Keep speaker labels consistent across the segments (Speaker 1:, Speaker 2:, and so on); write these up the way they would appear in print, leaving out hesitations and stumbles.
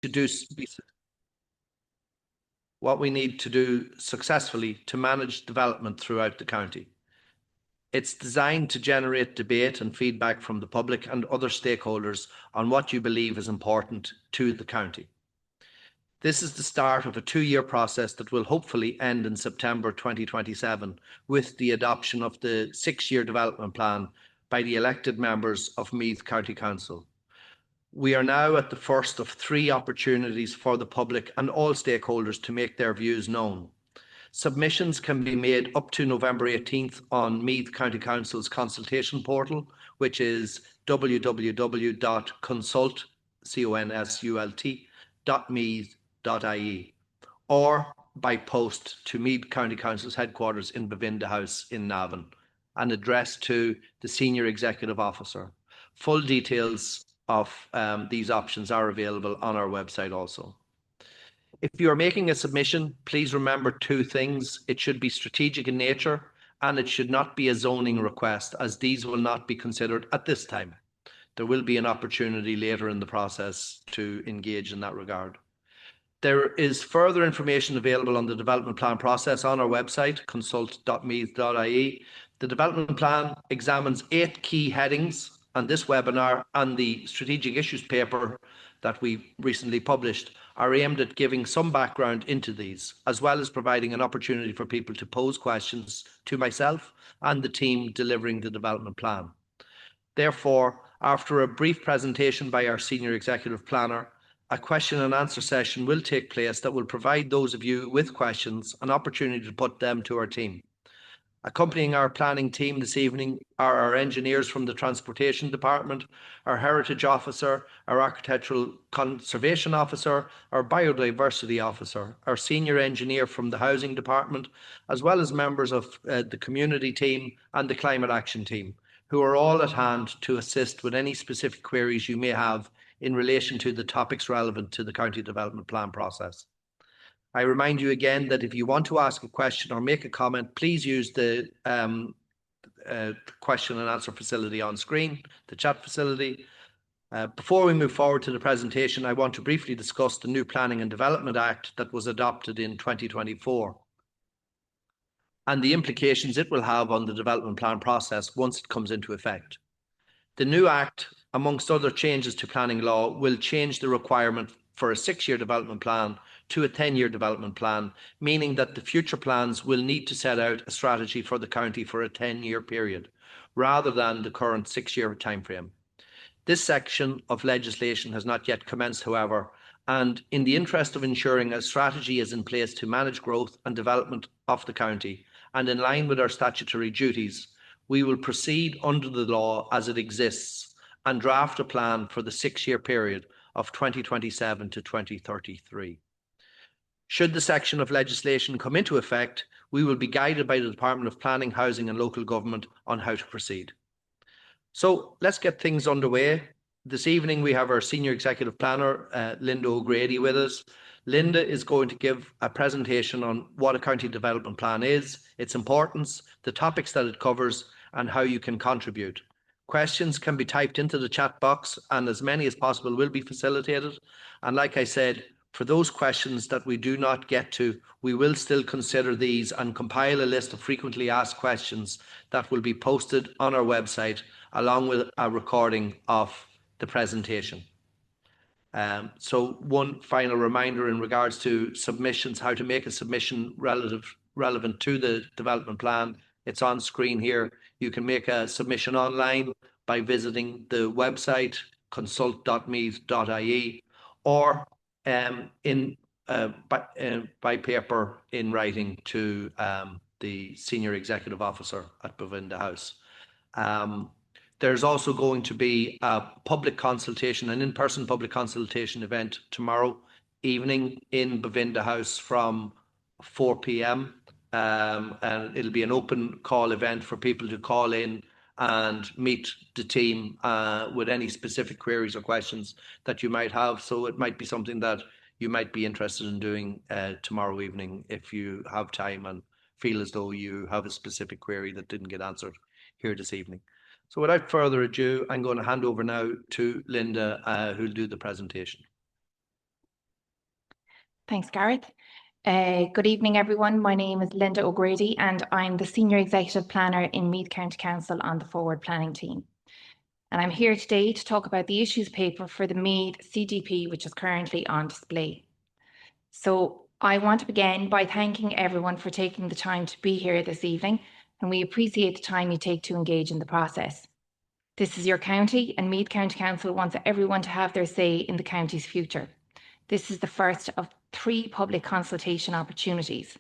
Speaker 1: to do successfully to manage development throughout the county. It's designed to generate debate and feedback from the public and other stakeholders on what you believe is important to the county. This is the start of a 2-year process that will hopefully end in September 2027 with the adoption of the 6-year development plan by the elected members of Meath County Council. We are now at the first of 3 opportunities for the public and all stakeholders to make their views known. Submissions can be made up to November 18th on Meath County Council's consultation portal, which is www.consult.meath.ie, or by post to Meath County Council's headquarters in Bevinda House in Navan, and addressed to the Senior Executive Officer. Full details of these options are available on our website also. If you are making a submission, please remember 2 things. It should be strategic in nature, and it should not be a zoning request, as these will not be considered at this time. There will be an opportunity later in the process to engage in that regard. There is further information available on the development plan process on our website, consult.meath.ie. The development plan examines 8 key headings, and this webinar and the strategic issues paper that we recently published are aimed at giving some background into these, as well as providing an opportunity for people to pose questions to myself and the team delivering the development plan. Therefore, after a brief presentation by our Senior Executive Planner, a question and answer session will take place that will provide those of you with questions an opportunity to put them to our team. Accompanying our planning team this evening are our engineers from the Transportation Department, our Heritage Officer, our Architectural Conservation Officer, our Biodiversity Officer, our Senior Engineer from the Housing Department, as well as members of the Community Team and the Climate Action Team, who are all at hand to assist with any specific queries you may have in relation to the topics relevant to the County Development Plan process. I remind you again that if you want to ask a question or make a comment, please use the question and answer facility on screen, the chat facility. Before we move forward to the presentation, I want to briefly discuss the new Planning and Development Act that was adopted in 2024 and the implications it will have on the development plan process once it comes into effect. The new Act, amongst other changes to planning law, will change the requirement for a 6-year development plan to a 10-year development plan, meaning that the future plans will need to set out a strategy for the county for a 10-year period, rather than the current 6-year timeframe. This section of legislation has not yet commenced, however, and in the interest of ensuring a strategy is in place to manage growth and development of the county, and in line with our statutory duties, we will proceed under the law as it exists and draft a plan for the 6-year period of 2027 to 2033. Should the section of legislation come into effect, we will be guided by the Department of Planning, Housing and Local Government on how to proceed. So let's get things underway. This evening we have our Senior Executive Planner, Linda O'Grady, with us. Linda is going to give a presentation on what a County Development Plan is, its importance, the topics that it covers, and how you can contribute. Questions can be typed into the chat box, and as many as possible will be facilitated. And like I said, for those questions that we do not get to, we will still consider these and compile a list of frequently asked questions that will be posted on our website, along with a recording of the presentation. So one final reminder in regards to submissions, how to make a submission relevant to the development plan. It's on screen here. You can make a submission online by visiting the website consult.meath.ie, or by paper in writing to the Senior Executive Officer at Bevinda House. There's also going to be a public consultation, an in-person public consultation event tomorrow evening in Bevinda House from 4 p.m. And it'll be an open call event for people to call in and meet the team with any specific queries or questions that you might have. So it might be something that you might be interested in doing tomorrow evening if you have time and feel as though you have a specific query that didn't get answered here this evening. So without further ado, I'm going to hand over now to Linda, who'll do the presentation.
Speaker 2: Thanks, Gareth. Good evening, everyone. My name is Linda O'Grady and I'm the Senior Executive Planner in Meath County Council on the Forward Planning team. And I'm here today to talk about the issues paper for the Meath CDP, which is currently on display. So I want to begin by thanking everyone for taking the time to be here this evening, and we appreciate the time you take to engage in the process. This is your county, and Meath County Council wants everyone to have their say in the county's future. This is the first of 3 public consultation opportunities.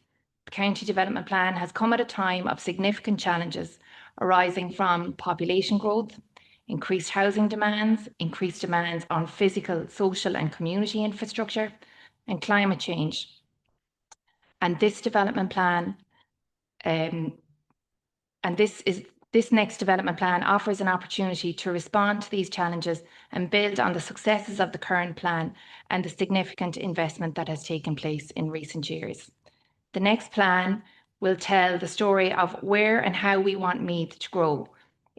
Speaker 2: The County Development Plan has come at a time of significant challenges arising from population growth, increased housing demands, increased demands on physical, social and community infrastructure, and climate change. And this development plan, this next development plan offers an opportunity to respond to these challenges and build on the successes of the current plan and the significant investment that has taken place in recent years. The next plan will tell the story of where and how we want Meath to grow.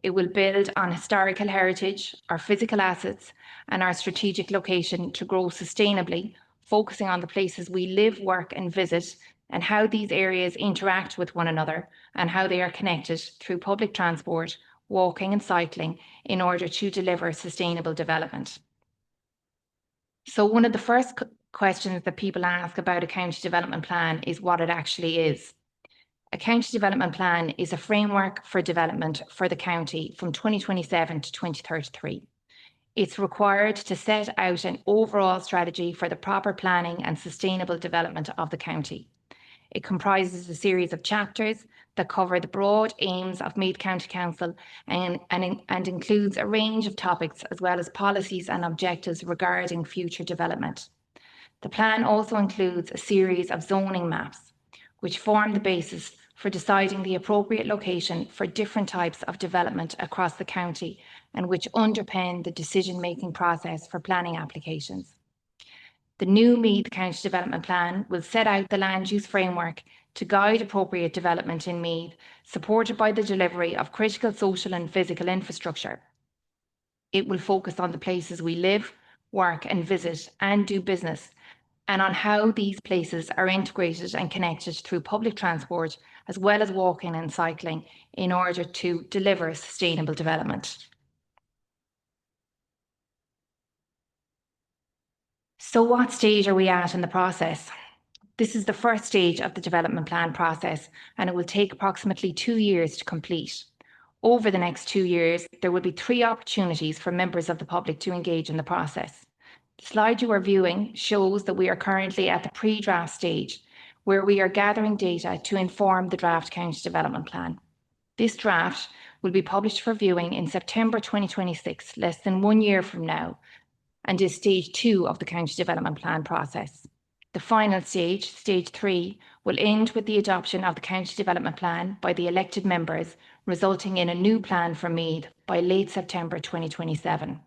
Speaker 2: It will build on historical heritage, our physical assets, and our strategic location to grow sustainably, focusing on the places we live, work, and visit, and how these areas interact with one another and how they are connected through public transport, walking, and cycling in order to deliver sustainable development. So, one of the first questions that people ask about a county development plan is what it actually is. A county development plan is a framework for development for the county from 2027 to 2033. It's required to set out an overall strategy for the proper planning and sustainable development of the county. It comprises a series of chapters that cover the broad aims of Meath County Council and includes a range of topics as well as policies and objectives regarding future development. The plan also includes a series of zoning maps, which form the basis for deciding the appropriate location for different types of development across the county and which underpin the decision-making process for planning applications. The new Meath County Development Plan will set out the land use framework to guide appropriate development in Meath, supported by the delivery of critical social and physical infrastructure. It will focus on the places we live, work and visit and do business, and on how these places are integrated and connected through public transport as well as walking and cycling in order to deliver sustainable development. So what stage are we at in the process? This is the first stage of the development plan process, and it will take approximately 2 years to complete. Over the next 2 years, there will be 3 opportunities for members of the public to engage in the process. The slide you are viewing shows that we are currently at the pre-draft stage, where we are gathering data to inform the draft county development plan. This draft will be published for viewing in September 2026, less than 1 year from now, and is stage 2 of the county development plan process. The final stage, stage 3, will end with the adoption of the county development plan by the elected members, resulting in a new plan for Meath by late September 2027.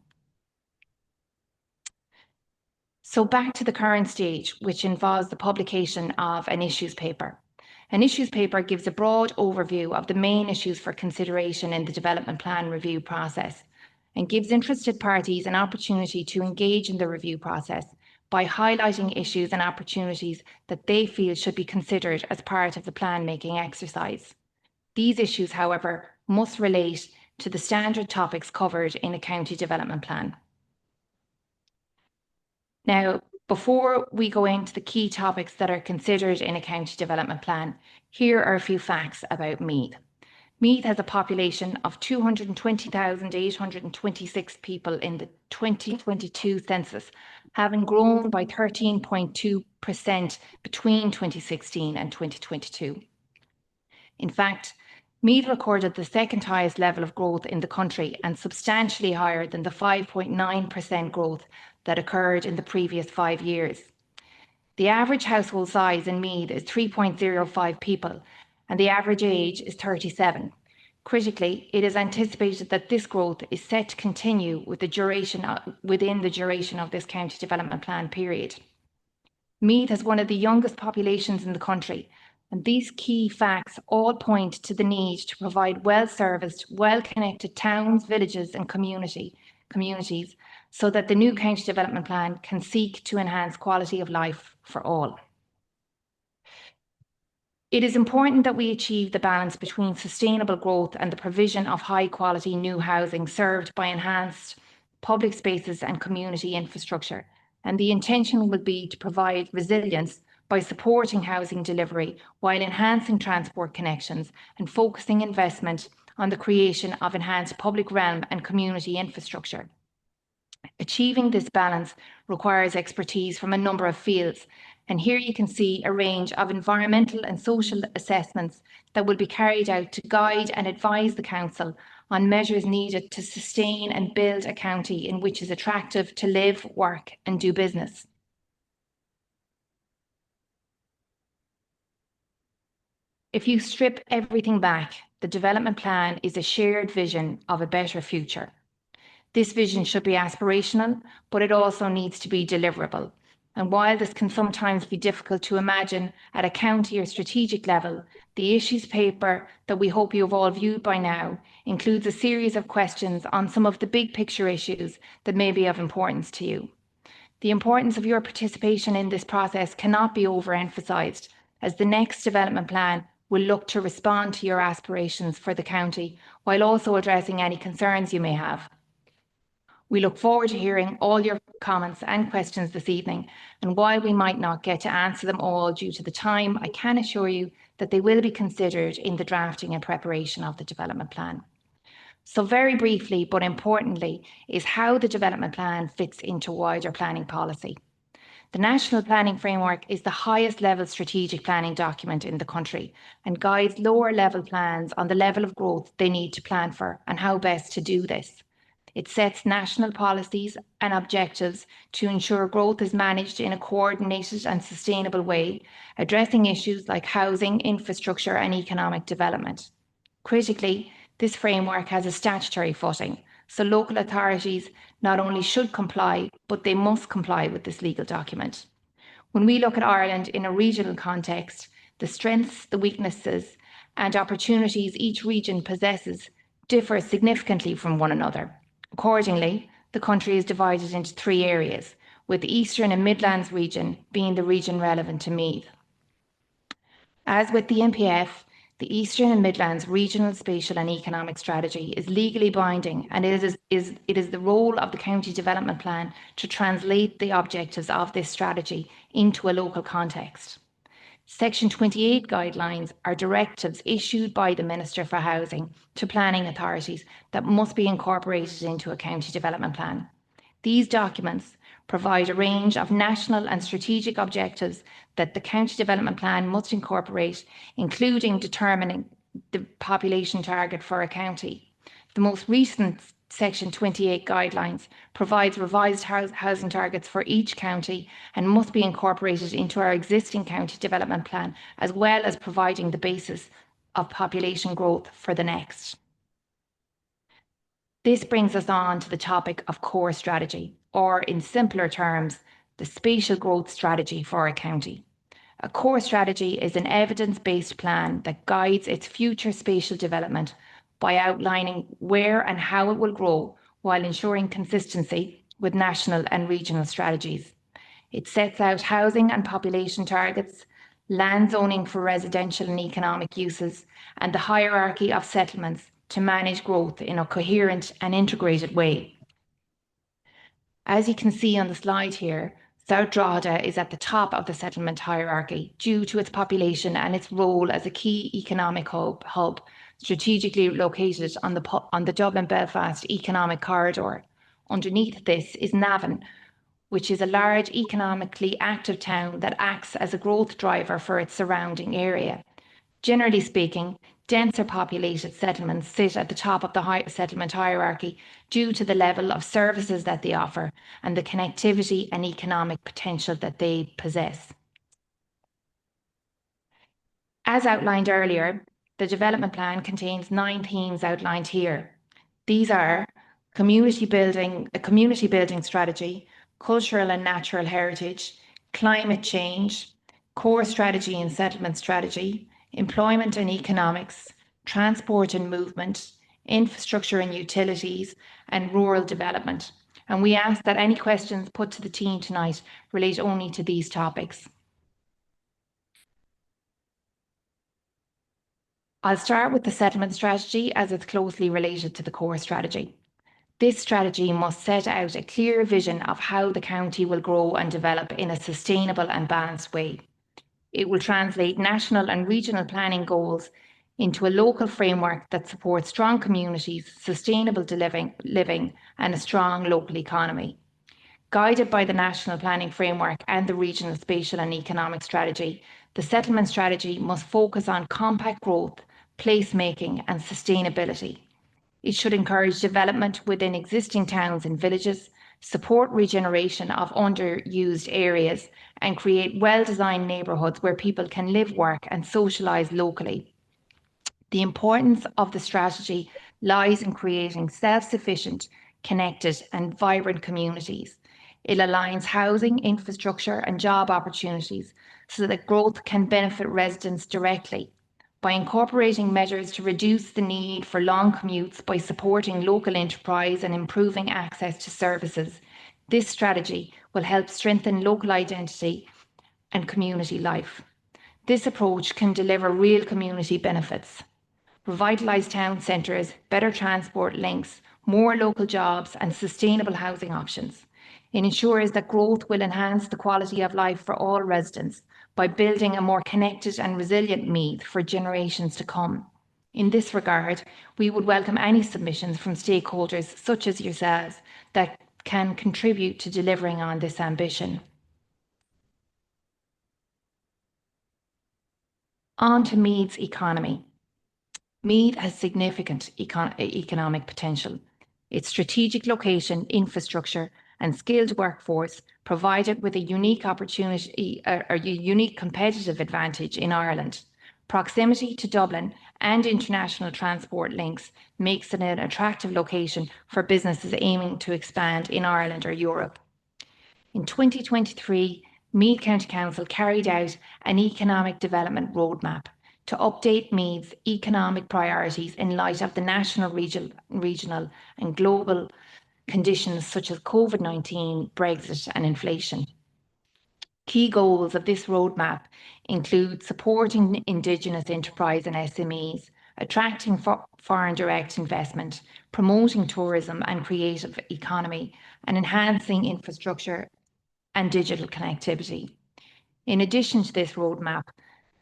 Speaker 2: So back to the current stage, which involves the publication of an issues paper. An issues paper gives a broad overview of the main issues for consideration in the development plan review process and gives interested parties an opportunity to engage in the review process by highlighting issues and opportunities that they feel should be considered as part of the plan-making exercise. These issues, however, must relate to the standard topics covered in a county development plan. Now, before we go into the key topics that are considered in a county development plan, here are a few facts about Meath. Meath has a population of 220,826 people in the 2022 census, having grown by 13.2% between 2016 and 2022. In fact, Meath recorded the second highest level of growth in the country and substantially higher than the 5.9% growth that occurred in the previous 5 years. The average household size in Meath is 3.05 people, and the average age is 37. Critically, it is anticipated that this growth is set to continue within the duration of this county development plan period. Meath has one of the youngest populations in the country, and these key facts all point to the need to provide well-serviced, well-connected towns, villages and communities so that the new county development plan can seek to enhance quality of life for all. It is important that we achieve the balance between sustainable growth and the provision of high quality new housing served by enhanced public spaces and community infrastructure. And the intention will be to provide resilience by supporting housing delivery while enhancing transport connections and focusing investment on the creation of enhanced public realm and community infrastructure. Achieving this balance requires expertise from a number of fields, and here you can see a range of environmental and social assessments that will be carried out to guide and advise the Council on measures needed to sustain and build a county in which is attractive to live, work and do business. If you strip everything back, the development plan is a shared vision of a better future. This vision should be aspirational, but it also needs to be deliverable. And while this can sometimes be difficult to imagine at a county or strategic level, the issues paper that we hope you have all viewed by now includes a series of questions on some of the big picture issues that may be of importance to you. The importance of your participation in this process cannot be overemphasised, as the next development plan will look to respond to your aspirations for the county while also addressing any concerns you may have. We look forward to hearing all your comments and questions this evening, and while we might not get to answer them all due to the time, I can assure you that they will be considered in the drafting and preparation of the development plan. So very briefly, but importantly, is how the development plan fits into wider planning policy. The National Planning Framework is the highest level strategic planning document in the country and guides lower level plans on the level of growth they need to plan for and how best to do this. It sets national policies and objectives to ensure growth is managed in a coordinated and sustainable way, addressing issues like housing, infrastructure and economic development. Critically, this framework has a statutory footing, so local authorities not only should comply, but they must comply with this legal document. When we look at Ireland in a regional context, the strengths, the weaknesses and opportunities each region possesses differ significantly from one another. Accordingly, the country is divided into three areas, with the Eastern and Midlands region being the region relevant to Meath. As with the NPF, the Eastern and Midlands Regional Spatial and Economic Strategy is legally binding, and it is the role of the County Development Plan to translate the objectives of this strategy into a local context. Section 28 guidelines are directives issued by the Minister for Housing to planning authorities that must be incorporated into a county development plan. These documents provide a range of national and strategic objectives that the county development plan must incorporate, including determining the population target for a county. The most recent Section 28 guidelines provides revised housing targets for each county and must be incorporated into our existing county development plan, as well as providing the basis of population growth for the next. This brings us on to the topic of core strategy, or in simpler terms, the spatial growth strategy for a county. A core strategy is an evidence-based plan that guides its future spatial development by outlining where and how it will grow while ensuring consistency with national and regional strategies. It sets out housing and population targets, land zoning for residential and economic uses, and the hierarchy of settlements to manage growth in a coherent and integrated way. As you can see on the slide here, South Drogheda is at the top of the settlement hierarchy due to its population and its role as a key economic hub strategically located on the Dublin-Belfast economic corridor. Underneath this is Navan, which is a large economically active town that acts as a growth driver for its surrounding area. Generally speaking, denser populated settlements sit at the top of the settlement hierarchy due to the level of services that they offer and the connectivity and economic potential that they possess. As outlined earlier, the development plan contains 9 themes outlined here. These are a community building strategy, cultural and natural heritage, climate change, core strategy and settlement strategy, employment and economics, transport and movement, infrastructure and utilities, and rural development. And we ask that any questions put to the team tonight relate only to these topics. I'll start with the settlement strategy as it's closely related to the core strategy. This strategy must set out a clear vision of how the county will grow and develop in a sustainable and balanced way. It will translate national and regional planning goals into a local framework that supports strong communities, sustainable living, and a strong local economy. Guided by the National Planning Framework and the Regional Spatial and Economic Strategy, the settlement strategy must focus on compact growth, placemaking, and sustainability. It should encourage development within existing towns and villages, support regeneration of underused areas, and create well-designed neighbourhoods where people can live, work, and socialise locally. The importance of the strategy lies in creating self-sufficient, connected, and vibrant communities. It aligns housing, infrastructure, and job opportunities so that growth can benefit residents directly. By incorporating measures to reduce the need for long commutes by supporting local enterprise and improving access to services, this strategy will help strengthen local identity and community life. This approach can deliver real community benefits. Revitalise town centres, better transport links, more local jobs and sustainable housing options. It ensures that growth will enhance the quality of life for all residents by building a more connected and resilient Meath for generations to come. In this regard, we would welcome any submissions from stakeholders such as yourselves that can contribute to delivering on this ambition. On to Meath's economy. Meath has significant economic potential. Its strategic location, infrastructure, and skilled workforce provide it with a unique opportunity, a unique competitive advantage in Ireland. Proximity to Dublin and international transport links makes it an attractive location for businesses aiming to expand in Ireland or Europe. In 2023, Meath County Council carried out an economic development roadmap to update Meath's economic priorities in light of the national, regional and global conditions such as COVID-19, Brexit and inflation. Key goals of this roadmap include supporting Indigenous enterprise and SMEs, attracting foreign direct investment, promoting tourism and creative economy, and enhancing infrastructure and digital connectivity. In addition to this roadmap,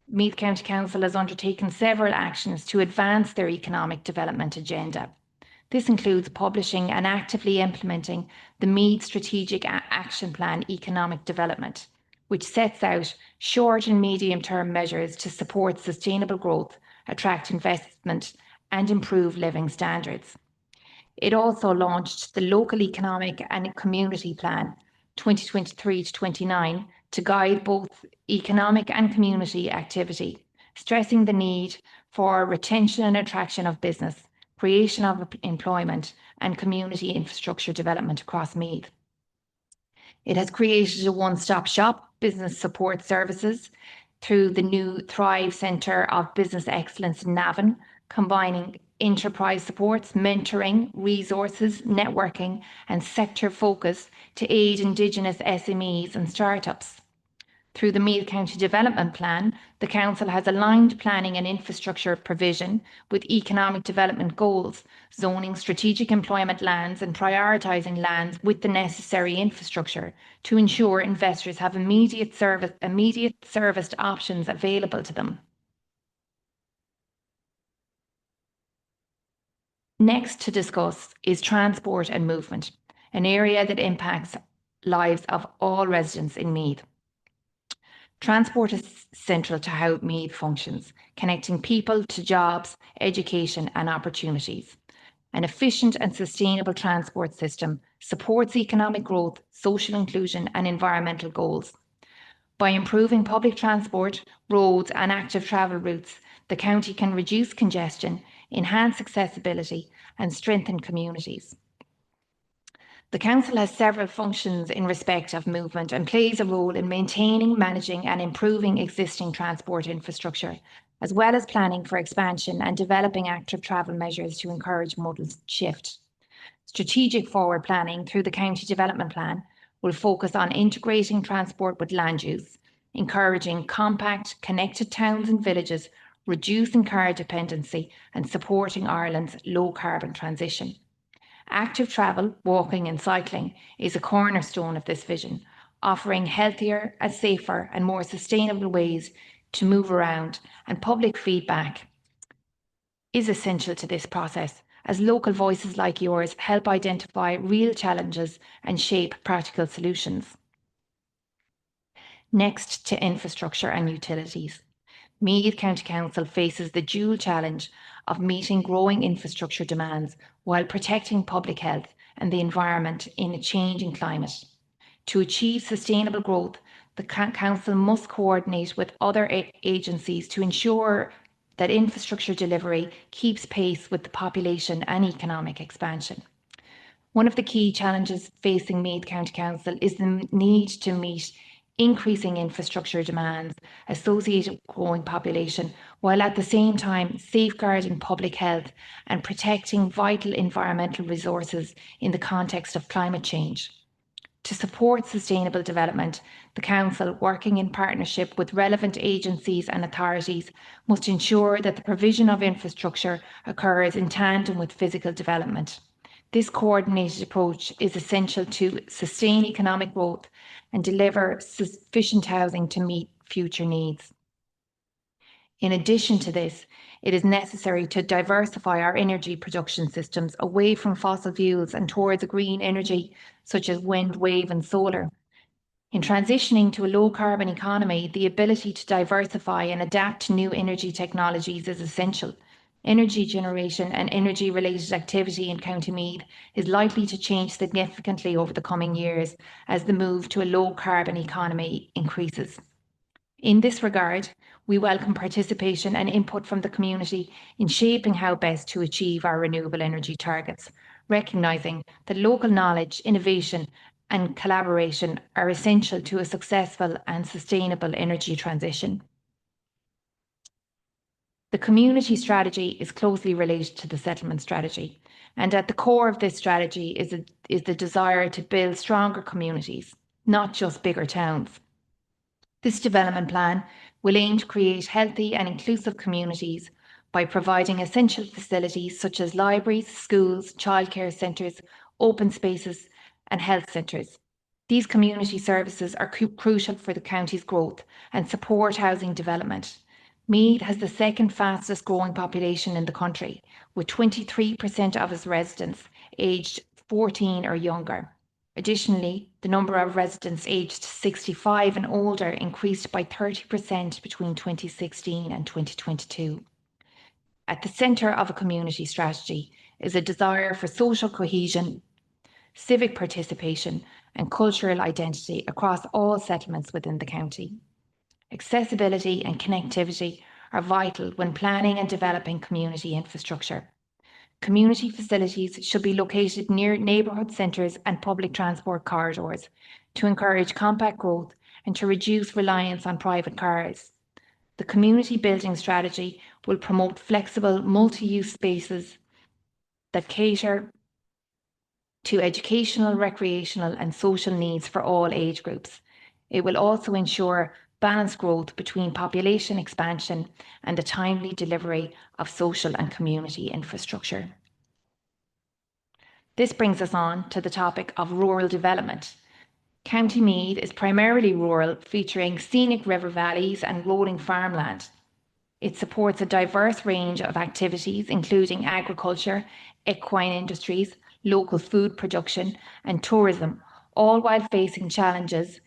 Speaker 2: Meath County Council has undertaken several actions to advance their economic development agenda. This includes publishing and actively implementing the Meath Strategic Action Plan Economic Development, which sets out short and medium-term measures to support sustainable growth, attract investment, and improve living standards. It also launched the Local Economic and Community Plan 2023 to 29 to guide both economic and community activity, stressing the need for retention and attraction of business, creation of employment, and community infrastructure development across Meath. It has created a one-stop shop business support services through the new Thrive Centre of Business Excellence in Navan, combining enterprise supports, mentoring, resources, networking, and sector focus to aid Indigenous SMEs and startups. Through the Meath County Development Plan, the Council has aligned planning and infrastructure provision with economic development goals, zoning strategic employment lands and prioritising lands with the necessary infrastructure to ensure investors have immediate serviced options available to them. Next to discuss is transport and movement, an area that impacts lives of all residents in Meath. Transport is central to how Meath functions, connecting people to jobs, education and opportunities. An efficient and sustainable transport system supports economic growth, social inclusion and environmental goals. By improving public transport, roads and active travel routes, the county can reduce congestion, enhance accessibility and strengthen communities. The Council has several functions in respect of movement and plays a role in maintaining, managing and improving existing transport infrastructure, as well as planning for expansion and developing active travel measures to encourage modal shift. Strategic forward planning through the County Development Plan will focus on integrating transport with land use, encouraging compact, connected towns and villages reducing car dependency and supporting Ireland's low-carbon transition. Active travel, walking and cycling is a cornerstone of this vision, offering healthier, safer and more sustainable ways to move around, and public feedback is essential to this process, as local voices like yours help identify real challenges and shape practical solutions. Next to infrastructure and utilities. Meath County Council faces the dual challenge of meeting growing infrastructure demands while protecting public health and the environment in a changing climate. To achieve sustainable growth, the Council must coordinate with other agencies to ensure that infrastructure delivery keeps pace with the population and economic expansion. One of the key challenges facing Meath County Council is the need to meet increasing infrastructure demands associated with growing population, while at the same time safeguarding public health and protecting vital environmental resources in the context of climate change. To support sustainable development, the Council, working in partnership with relevant agencies and authorities, must ensure that the provision of infrastructure occurs in tandem with physical development. This coordinated approach is essential to sustain economic growth and deliver sufficient housing to meet future needs. In addition to this, it is necessary to diversify our energy production systems away from fossil fuels and towards a green energy such as wind, wave and solar. In transitioning to a low-carbon economy, the ability to diversify and adapt to new energy technologies is essential. Energy generation and energy-related activity in County Meath is likely to change significantly over the coming years as the move to a low-carbon economy increases. In this regard, we welcome participation and input from the community in shaping how best to achieve our renewable energy targets, recognising that local knowledge, innovation and collaboration are essential to a successful and sustainable energy transition. The community strategy is closely related to the settlement strategy, and at the core of this strategy is the desire to build stronger communities, not just bigger towns. This development plan will aim to create healthy and inclusive communities by providing essential facilities such as libraries, schools, childcare centres, open spaces and health centres. These community services are crucial for the county's growth and support housing development. Meath has the second fastest growing population in the country, with 23% of its residents aged 14 or younger. Additionally, the number of residents aged 65 and older increased by 30% between 2016 and 2022. At the centre of a community strategy is a desire for social cohesion, civic participation and cultural identity across all settlements within the county. Accessibility and connectivity are vital when planning and developing community infrastructure. Community facilities should be located near neighbourhood centres and public transport corridors to encourage compact growth and to reduce reliance on private cars. The community building strategy will promote flexible, multi-use spaces that cater to educational, recreational and social needs for all age groups. It will also ensure balanced growth between population expansion and the timely delivery of social and community infrastructure. This brings us on to the topic of rural development. County Meath is primarily rural, featuring scenic river valleys and rolling farmland. It supports a diverse range of activities, including agriculture, equine industries, local food production and tourism, all while facing challenges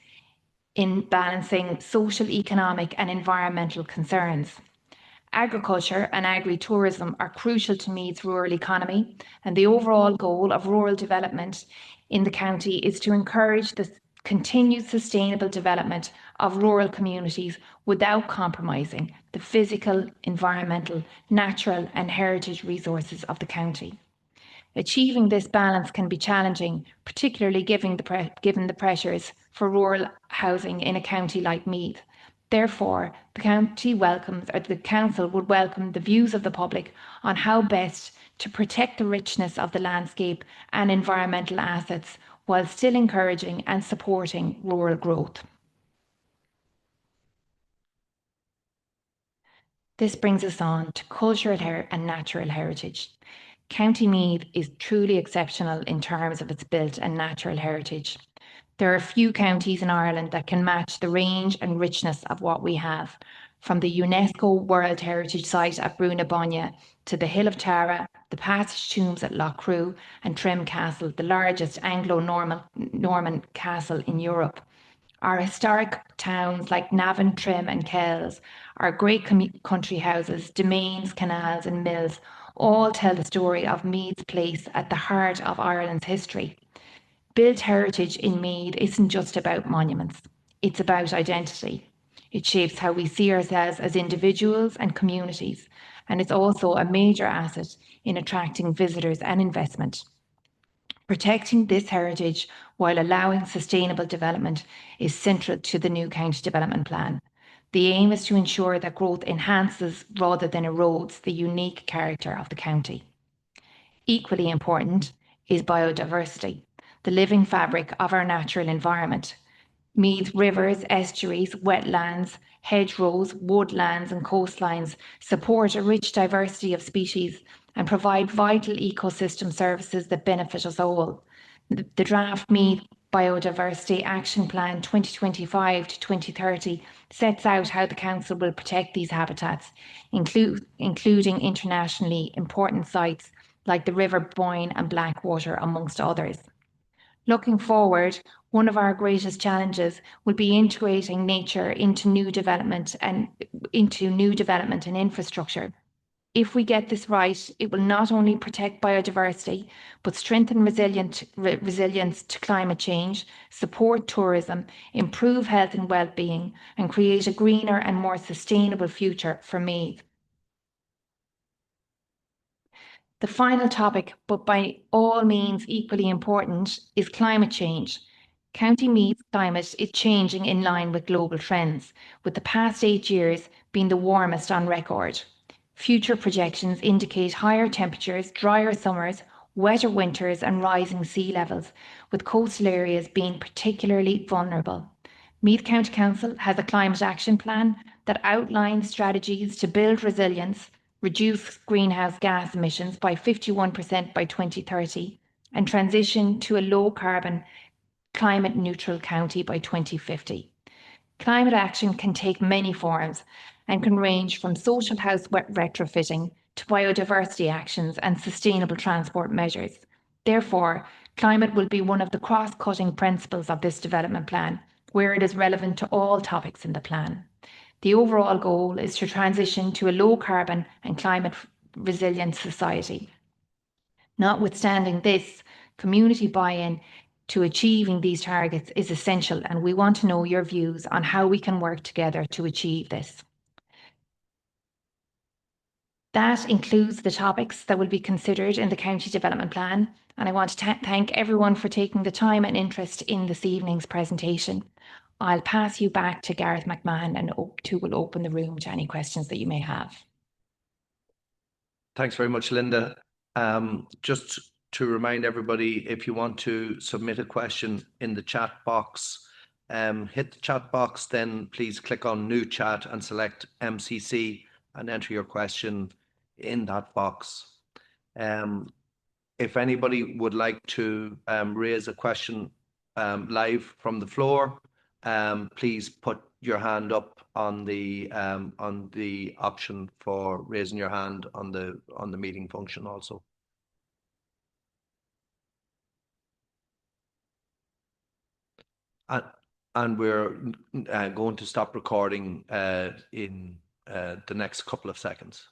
Speaker 2: in balancing social, economic and environmental concerns. Agriculture and agri-tourism are crucial to Meath's rural economy, and the overall goal of rural development in the county is to encourage the continued sustainable development of rural communities without compromising the physical, environmental, natural and heritage resources of the county. Achieving this balance can be challenging, particularly given the pressures for rural housing in a county like Meath. Therefore, the council would welcome the views of the public on how best to protect the richness of the landscape and environmental assets while still encouraging and supporting rural growth. This brings us on to cultural and natural heritage. County Meath is truly exceptional in terms of its built and natural heritage. There are few counties in Ireland that can match the range and richness of what we have, from the UNESCO World Heritage Site at Bruna Bóinne to the Hill of Tara, the Passage Tombs at Loughcrew and Trim Castle, the largest Anglo-Norman castle in Europe. Our historic towns like Navan, Trim and Kells, our great country houses, domains, canals and mills all tell the story of Meath's place at the heart of Ireland's history. Built heritage in Meath isn't just about monuments, it's about identity. It shapes how we see ourselves as individuals and communities, and it's also a major asset in attracting visitors and investment. Protecting this heritage while allowing sustainable development is central to the new County Development Plan. The aim is to ensure that growth enhances rather than erodes the unique character of the county. Equally important is biodiversity, the living fabric of our natural environment. Meath rivers, estuaries, wetlands, hedgerows, woodlands and coastlines support a rich diversity of species and provide vital ecosystem services that benefit us all. The draft Meath Biodiversity Action Plan 2025 to 2030 sets out how the Council will protect these habitats, including internationally important sites like the River Boyne and Blackwater, amongst others. Looking forward, one of our greatest challenges will be integrating nature into new development and infrastructure. If we get this right, it will not only protect biodiversity, but strengthen resilience to climate change, support tourism, improve health and well-being, and create a greener and more sustainable future for Meath. The final topic, but by all means equally important, is climate change. County Meath's climate is changing in line with global trends, with the past 8 years being the warmest on record. Future projections indicate higher temperatures, drier summers, wetter winters and rising sea levels, with coastal areas being particularly vulnerable. Meath County Council has a climate action plan that outlines strategies to build resilience, reduce greenhouse gas emissions by 51% by 2030, and transition to a low-carbon, climate-neutral county by 2050. Climate action can take many forms and can range from social house retrofitting to biodiversity actions and sustainable transport measures. Therefore, climate will be one of the cross-cutting principles of this development plan, where it is relevant to all topics in the plan. The overall goal is to transition to a low-carbon and climate-resilient society. Notwithstanding this, community buy-in to achieving these targets is essential, and we want to know your views on how we can work together to achieve this. That includes the topics that will be considered in the County Development Plan, and I want to thank everyone for taking the time and interest in this evening's presentation. I'll pass you back to Gareth McMahon, and who will open the room to any questions that you may have.
Speaker 1: Thanks very much, Linda. Just to remind everybody, if you want to submit a question in the chat box, hit the chat box, then please click on New Chat and select MCC and enter your question in that box. If anybody would like to raise a question live from the floor, please put your hand up on the option for raising your hand on the meeting function also. And we're going to stop recording in the next couple of seconds.